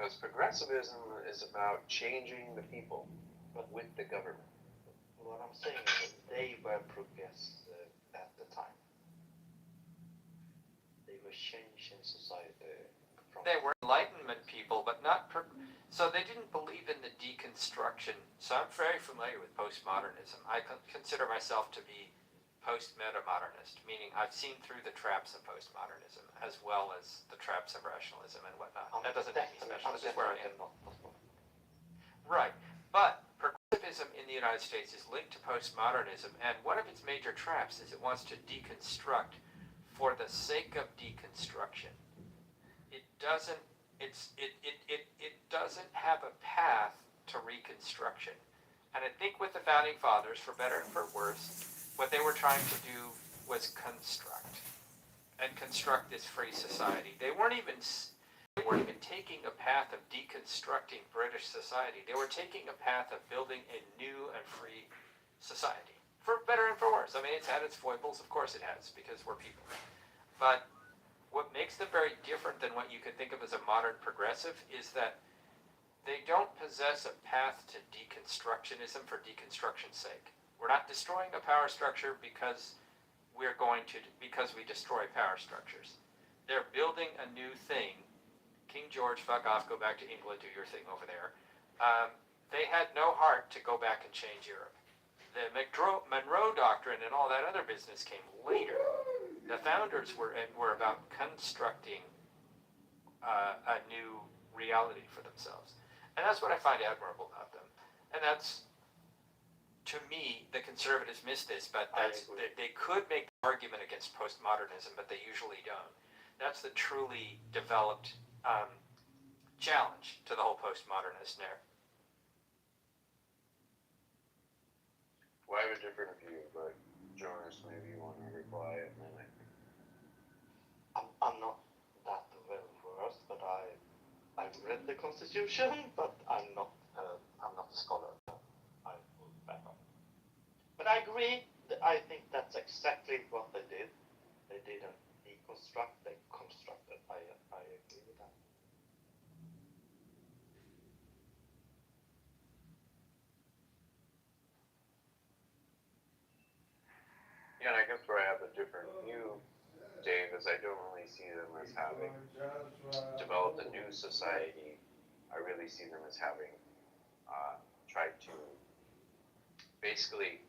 Because progressivism is about changing the people, but with the government. What I'm saying is that they were progressive at the time. They were changing society. They were Enlightenment people, but not so they didn't believe in the deconstruction. So I'm very familiar with postmodernism. I consider myself to be post-meta-modernist, meaning I've seen through the traps of postmodernism as well as the traps of rationalism and whatnot. That doesn't make me special. This is where I am. Right. But progressivism in the United States is linked to postmodernism, and one of its major traps is it wants to deconstruct for the sake of deconstruction. It doesn't have a path to reconstruction. And I think with the Founding Fathers, for better and for worse, what they were trying to do was construct this free society. They weren't even taking a path of deconstructing British society. They were taking a path of building a new and free society, for better and for worse. I mean, it's had its foibles, of course it has, because we're people. But what makes them very different than what you could think of as a modern progressive is that they don't possess a path to deconstructionism for deconstruction's sake. We're not destroying a power structure because we destroy power structures. They're building a new thing. King George, fuck off, go back to England, do your thing over there. They had no heart to go back and change Europe. The Monroe Doctrine and all that other business came later. The founders were about constructing a new reality for themselves. And that's what I find admirable about them. And that's, to me, the conservatives miss this, but they could make the argument against postmodernism, but they usually don't. That's the truly developed challenge to the whole postmodernist narrative. Well, I have a different view, but Jonas, maybe you want to reply, and then I think. I'm not that well versed, but I've read the Constitution, but I'm not a scholar. I will back up. But I agree. I think that's exactly what they did. They didn't deconstruct; they constructed. I agree with that. Yeah, and I guess where I have a different view, Dave, is I don't really see them as having developed a new society. I really see them as having tried to basically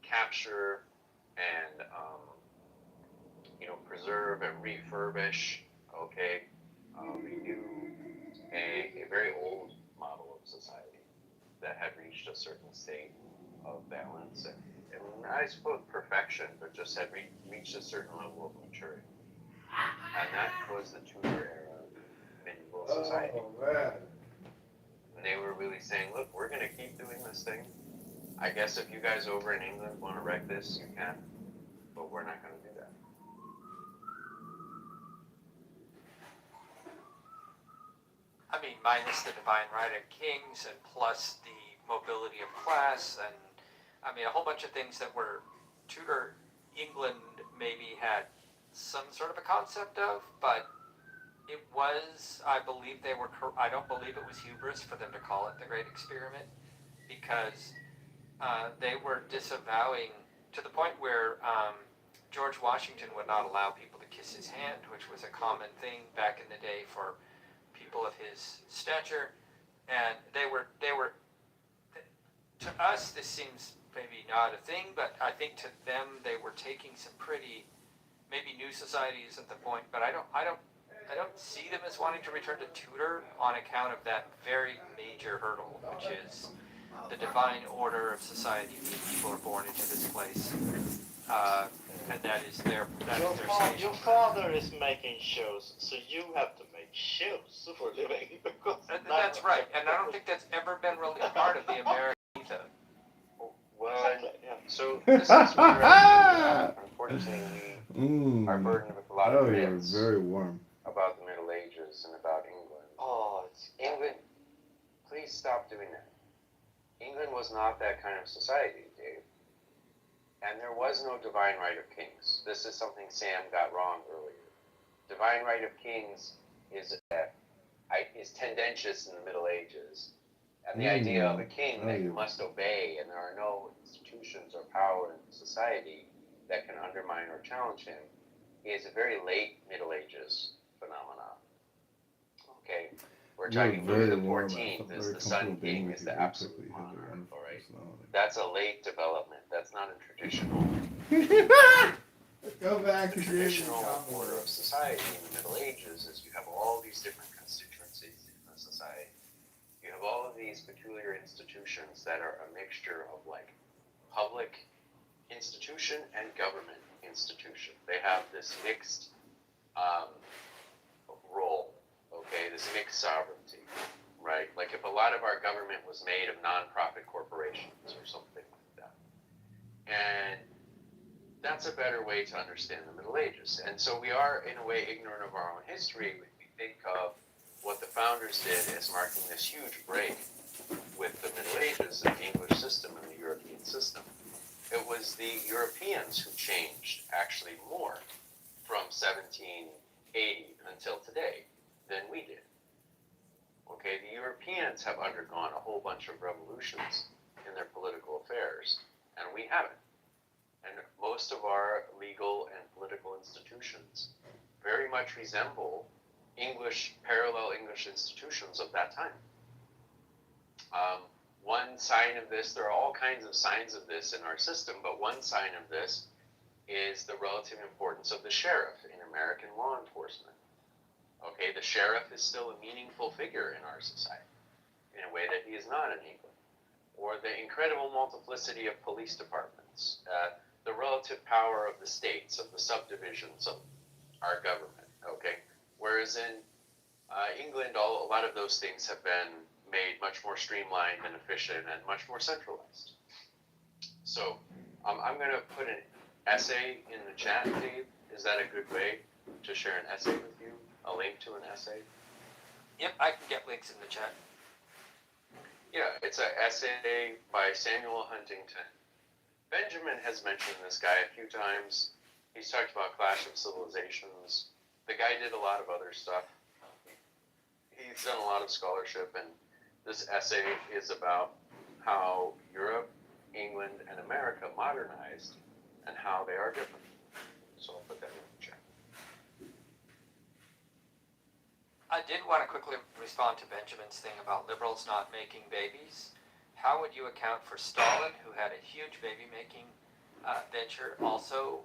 capture and preserve and refurbish, renew a very old model of society that had reached a certain state of balance and I suppose perfection, but just had reached a certain level of maturity. And that was the Tudor era medieval society. And they were really saying, look, we're going to keep doing this thing. I guess if you guys over in England want to wreck this, you can, but we're not going to do that. I mean, minus the divine right of kings and plus the mobility of class and, I mean, a whole bunch of things that were Tudor England maybe had some sort of a concept of, but it was, I believe they were, I don't believe it was hubris for them to call it the Great Experiment, because they were disavowing to the point where George Washington would not allow people to kiss his hand, which was a common thing back in the day for people of his stature, and they were to us this seems maybe not a thing, but I think to them they were taking some pretty, maybe new society isn't the point, but I don't see them as wanting to return to Tudor on account of that very major hurdle, which is the divine order of society. People are born into this place, and that is their station. Your father is making shows, so you have to make shows for a living. That's right, and I don't think that's ever been really part of the American ethos. Well, so this is where unfortunately we are burdened with a lot of myths very warm. about the Middle Ages and about England. Oh, it's England, please stop doing that. England was not that kind of society, Dave. And there was no divine right of kings. This is something Sam got wrong earlier. Divine right of kings is 10 tendentious in the Middle Ages. And the idea of a king that you must obey, and there are no institutions or power in society that can undermine or challenge him, is a very late Middle Ages phenomenon. Okay, we're talking Louis the XIV is the Sun King, is the absolute monarch. All right, that's a late development. That's not a traditional. Go back The to traditional order of society in the Middle Ages is you have all these different constituencies in the society. You have all of these peculiar institutions that are a mixture of like public institution and government institution. They have this mixed role, okay, this mixed sovereignty, right? Like if a lot of our government was made of nonprofit corporations or something like that. And that's a better way to understand the Middle Ages. And so we are, in a way, ignorant of our own history. We think of what the founders did as marking this huge break with the Middle Ages and the English system and the European system. It was the Europeans who changed actually more from 1780 until today than we did. Okay, the Europeans have undergone a whole bunch of revolutions in their political affairs, and we haven't. And most of our legal and political institutions very much resemble parallel English institutions of that time. One sign of this, there are all kinds of signs of this in our system, but one sign of this is the relative importance of the sheriff in American law enforcement. Okay, the sheriff is still a meaningful figure in our society in a way that he is not in England. Or the incredible multiplicity of police departments, the relative power of the states, of the subdivisions of our government, okay? Whereas in England, a lot of those things have been made much more streamlined and efficient and much more centralized. So I'm going to put an essay in the chat, Dave. Is that a good way to share an essay with you? A link to an essay? Yep, I can get links in the chat. Yeah, it's an essay by Samuel Huntington. Benjamin has mentioned this guy a few times. He's talked about Clash of Civilizations. The guy did a lot of other stuff. He's done a lot of scholarship, and this essay is about how Europe, England, and America modernized and how they are different. So I'll put that in the chat. I did want to quickly respond to Benjamin's thing about liberals not making babies. How would you account for Stalin, who had a huge baby-making venture? Also,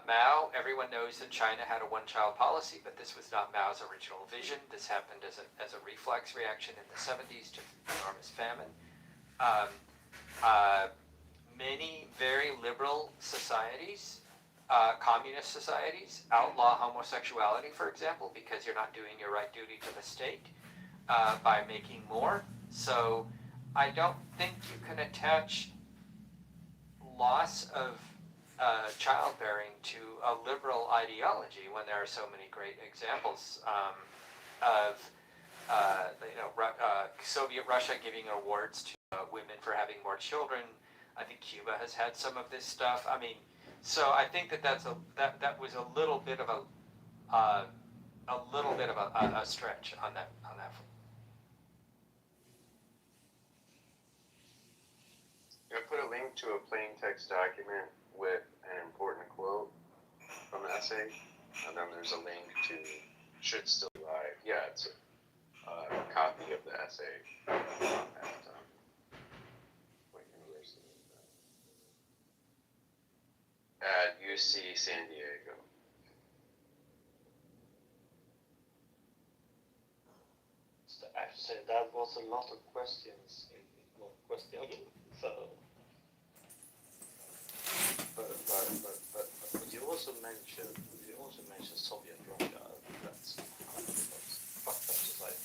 Mao, everyone knows that China had a one-child policy, but this was not Mao's original vision. This happened as a reflex reaction in the 70s to enormous famine. Many very liberal societies, communist societies, outlaw homosexuality, for example, because you're not doing your right duty to the state by making more. So I don't think you can attach loss of childbearing to a liberal ideology when there are so many great examples of Soviet Russia giving awards to women for having more children. I think Cuba has had some of this stuff. I mean, so I think that that was a little bit of a stretch on that. I put a link to a plain text document with an important quote from the essay, and then there's a link to Should Still Be Alive. Yeah, it's a copy of the essay what university is that? At UC San Diego. I have to say that was a lot of questions in one question. So, but you also mentioned Soviet Russia. That's fucked up society.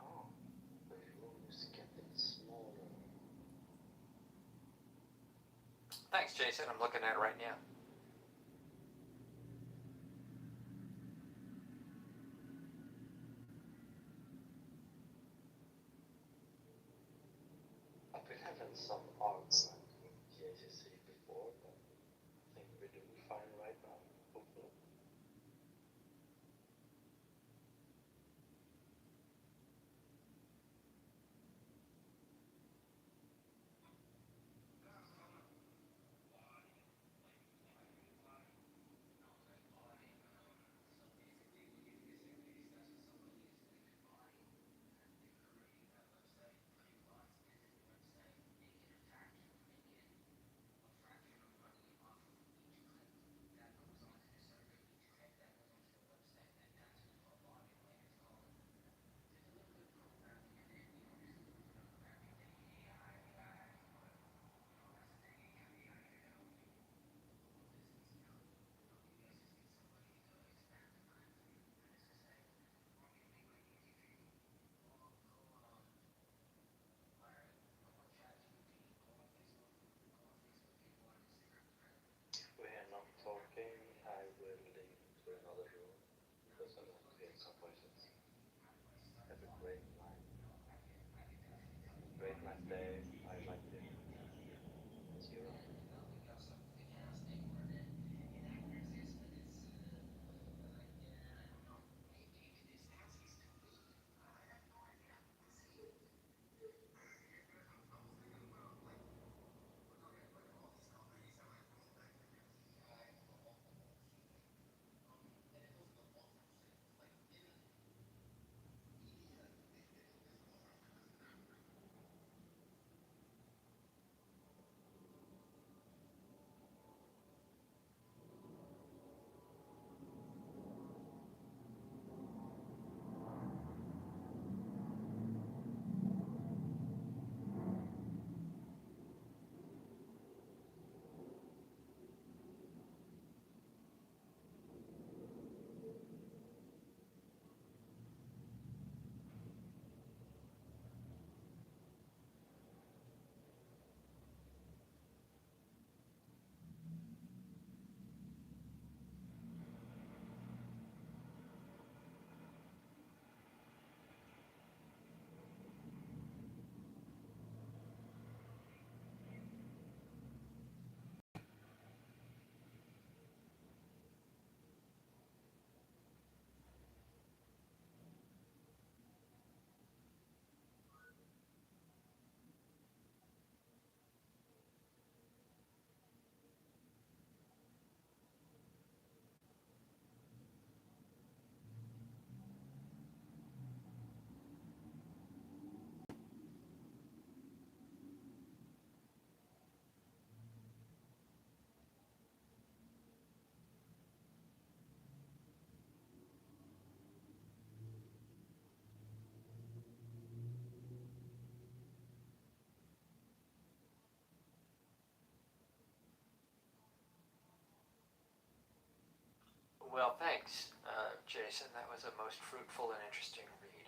Oh, the room is getting smaller. Thanks, Jason. I'm looking at it right now. had some argument with JCC before, but I think we're doing fine right now, hopefully. We are not talking. I will leave to another room because I want to hear some voices. Have a great night. Great night day. I like you. See you around. Well, thanks, Jason. That was a most fruitful and interesting read.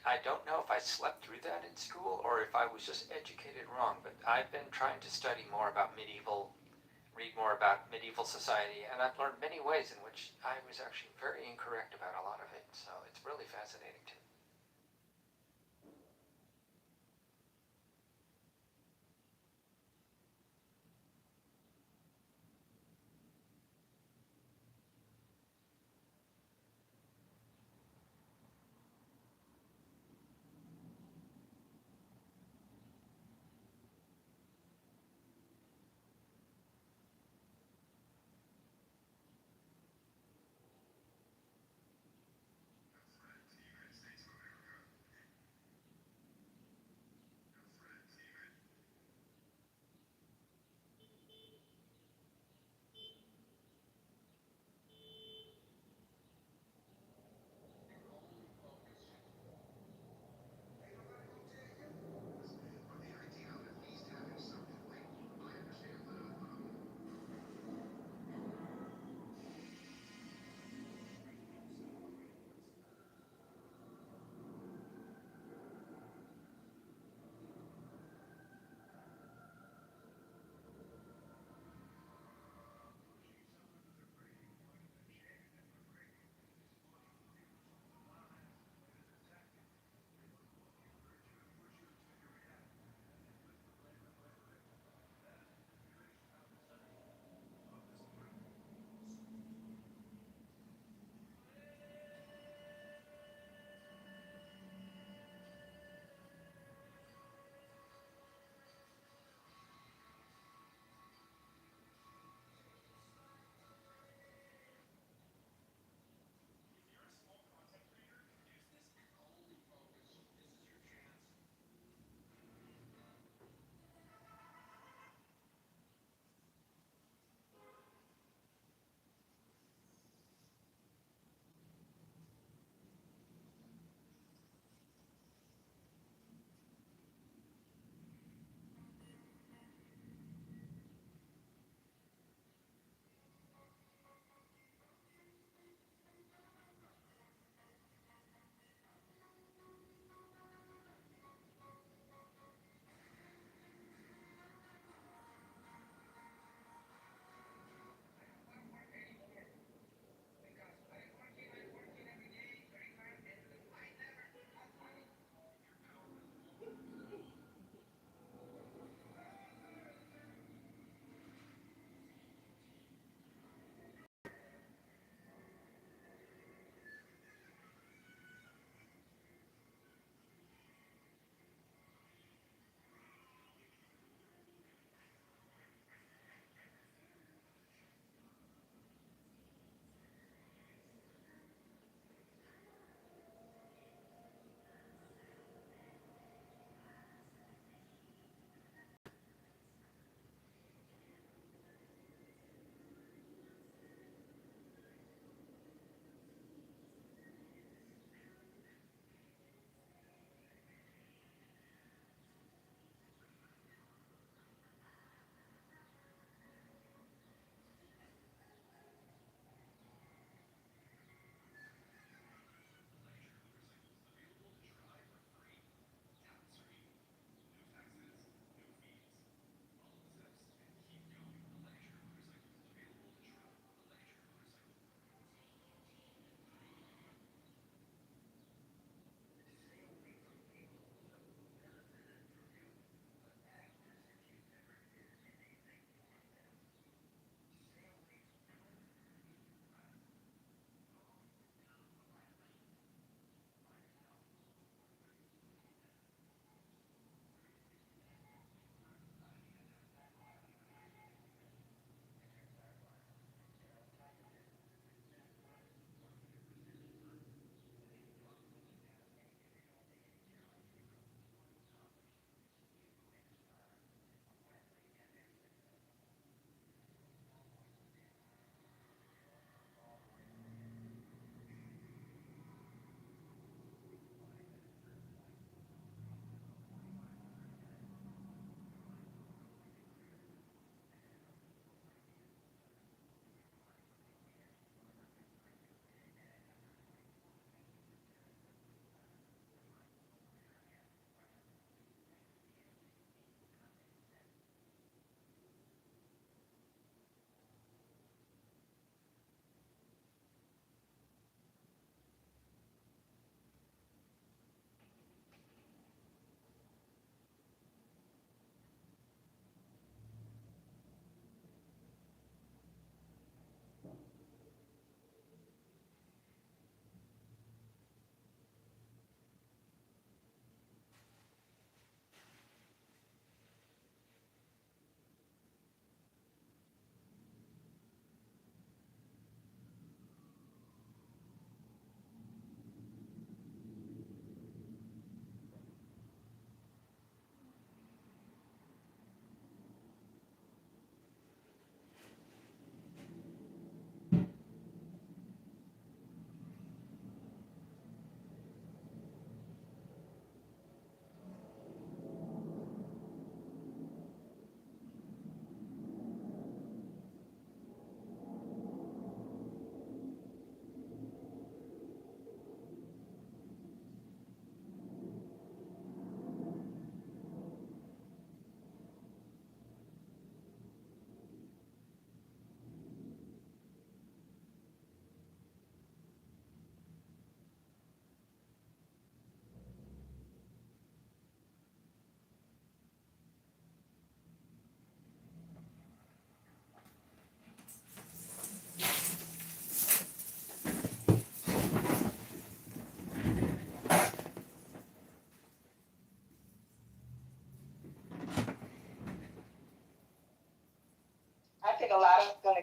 I don't know if I slept through that in school or if I was just educated wrong, but I've been trying to study more about read more about medieval society, and I've learned many ways in which I was actually very incorrect about a lot of it. So it's really fascinating to me.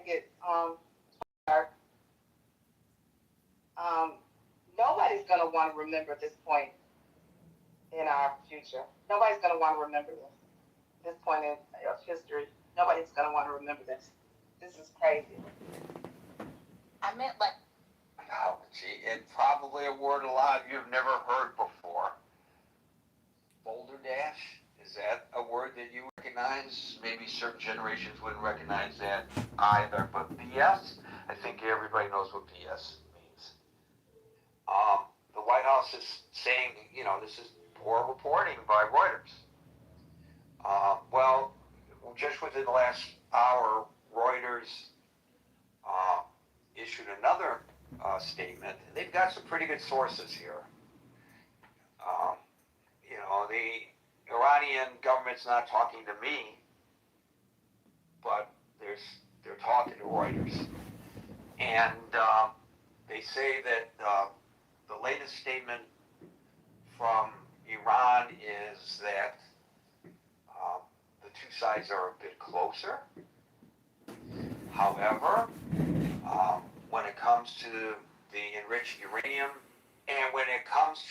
to get dark. Nobody's going to want to remember this point in our future. Nobody's going to want to remember this point of history. Nobody's going to want to remember this. This is crazy. I meant like, Oh, gee, and probably a word a lot of you have never heard before. Boulder Dash, is that a word that you recognize? Maybe certain generations wouldn't recognize that either, but BS, I think everybody knows what BS means. The White House is saying, this is poor reporting by Reuters. Well, just within the last hour, Reuters issued another statement. They've got some pretty good sources here. The Iranian government's not talking to me, but they're talking to Reuters. And they say that the latest statement from Iran is that the two sides are a bit closer. However, when it comes to the enriched uranium and when it comes